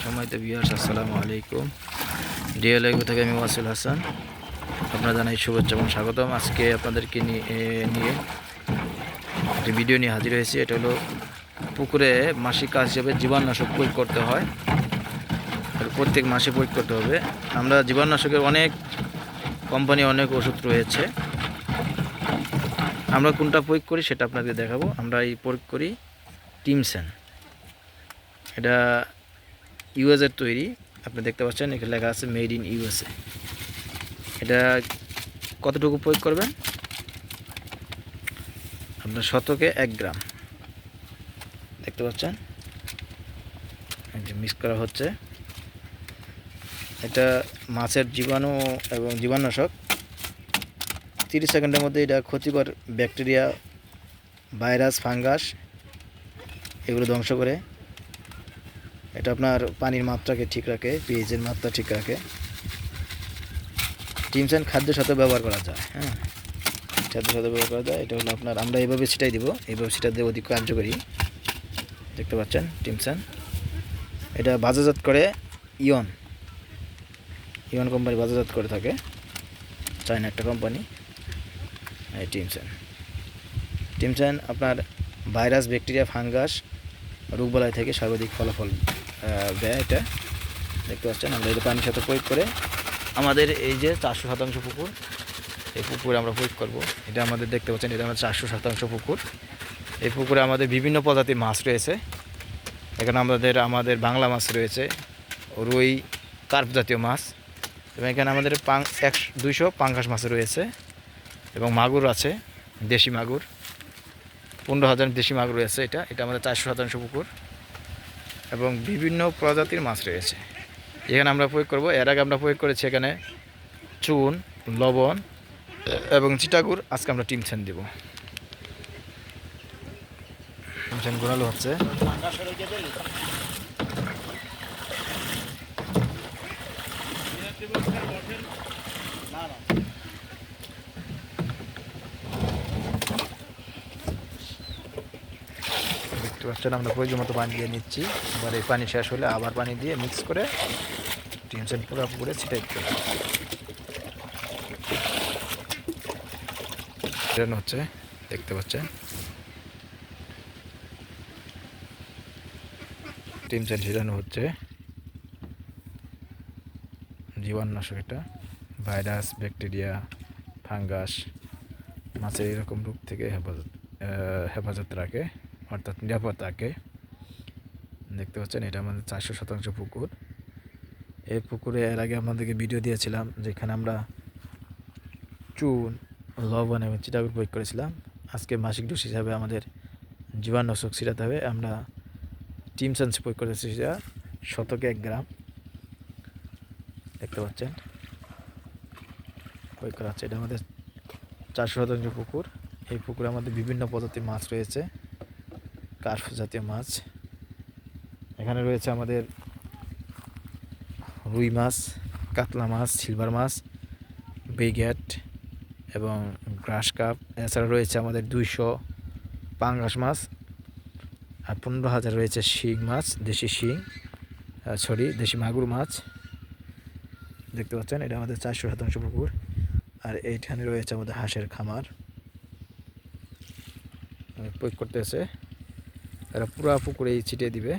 সম্মানিত ভিউয়ার্স, আসসালামু আলাইকুম। ডিএলআই থেকে আমি ওয়াসিল হাসান, আপনারা জানাই শুভেচ্ছা এবং স্বাগতম। আজকে আপনাদেরকে নিয়ে একটি ভিডিও নিয়ে হাজির হয়েছি। এটা হলো পুকুরে মাসিক কাজ হিসেবে জীবাণুনাশক প্রয়োগ করতে হয়, প্রত্যেক মাসে প্রয়োগ করতে হবে। আমরা জীবাণুনাশকের অনেক কোম্পানি, অনেক ওষুধ রয়েছে। আমরা কোনটা প্রয়োগ করি সেটা আপনাদের দেখাবো। আমরা এই প্রয়োগ করি টিমসেন। এটা ইউএসের তৈরি। আপনি দেখতে পাচ্ছেন এখানে লেখা আছে মেড ইন ইউএসএ। এটা কতটুকু প্রয়োগ করবেন? আপনার শতকে 1 গ্রাম। দেখতে পাচ্ছেন মিক্স করা হচ্ছে। এটা মাছের জীবাণু এবং জীবাণুনাশক। 30 সেকেন্ডের মধ্যে এটা ক্ষতিকর ব্যাকটেরিয়া, ভাইরাস, ফাঙ্গাস এগুলো ধ্বংস করে। এটা আপনার পানির মাত্রাকে ঠিক রাখে, পিএইচের মাত্রা ঠিক রাখে। টিমসেন খাদ্যের সাথে ব্যবহার করা যায়। খাদ্যের সাথে ব্যবহার করা যায়। এটা হলো আপনার, আমরা এইভাবে ছিটাই দিব, এইভাবে ছিটা দিয়ে অধিক কার্যকরী। দেখতে পাচ্ছেন টিমসেন। এটা বাজারজাত করে ইয়ন কোম্পানি বাজারজাত করে থাকে, চায়না একটা কোম্পানি। এই টিমসেন আপনার ভাইরাস, ব্যাকটেরিয়া, ফাঙ্গাস, রোগবালাই থেকে সর্বাধিক ফলাফল দেয়। এটা দেখতে পাচ্ছেন। আমরা এটা পানির সাথে প্রয়োগ করে আমাদের এই যে 400% পুকুর, এই পুকুরে আমরা প্রয়োগ করব। এটা আমাদের দেখতে পাচ্ছেন, এটা আমাদের 400% পুকুর। এই পুকুরে আমাদের বিভিন্ন প্রজাতির মাছ রয়েছে। এখানে আমাদের বাংলা মাছ রয়েছে, রুই, কার্প জাতীয় মাছ, এবং এখানে আমাদের 200 পাঙ্গাস মাছ রয়েছে, এবং মাগুর আছে, দেশি মাগুর 15,000 দেশি মাগুর রয়েছে। এটা আমাদের 400% পুকুর, এবং বিভিন্ন প্রজাতির মাছ রয়েছে। এখানে আমরা প্রয়োগ করব। এর আগে আমরা প্রয়োগ করেছি এখানে চুন, লবণ এবং চিটাগুড়। আজকে আমরা টিমসেন দেব। টিমসেন ঘোরালো হচ্ছে। দেখতে পাচ্ছেন আমরা প্রয়োজন মতো পানি দিয়ে নিচ্ছি। এবার এই পানি শেষ হলে আবার পানি দিয়ে মিক্স করে টিমসেন পুরো পুকুরে ছিটাই দিতে হচ্ছে। দেখতে পাচ্ছেন টিমসেন ছিটানো হচ্ছে। জীবাণুনাশক, এটা ভাইরাস, ব্যাকটেরিয়া, ফাঙ্গাস, মাছের এরকম রোগ থেকে হেফাজত রাখে, অর্থাৎ নিরাপদ রাখে। দেখতে পাচ্ছেন এটা আমাদের 400% পুকুর। এই পুকুরে এর আগে আপনাদেরকে ভিডিও দিয়েছিলাম, যেখানে আমরা চুন, লবণ এবং চিটাগুড় প্রয়োগ করেছিলাম। আজকে মাসিক ডোজ হিসাবে আমাদের জীবাণুনাশক ছিটাতে হবে। আমরা টিমসেন প্রয়োগ করেছি, সেটা শতকে 1 গ্রাম। দেখতে পাচ্ছেন প্রয়োগ করা হচ্ছে। এটা আমাদের 400% পুকুর। এই পুকুরে আমাদের বিভিন্ন প্রজাতির মাছ রয়েছে, কার্প জাতীয় মাছ। এখানে রয়েছে আমাদের রুই মাছ, কাতলা মাছ, সিলভার মাছ, ব্রিগেড এবং গ্রাস কাপ। এছাড়া রয়েছে আমাদের 200 পাঙ্গাস মাছ, আর 15,000 রয়েছে শিং মাছ, দেশি দেশি মাগুর মাছ। দেখতে পাচ্ছেন এটা আমাদের 400% পুকুর। আর এইখানে রয়েছে আমাদের হাঁসের খামার। প্রয়োগ করতেছে, এরা পুরা পুকুরে ছিটিয়ে দিবে।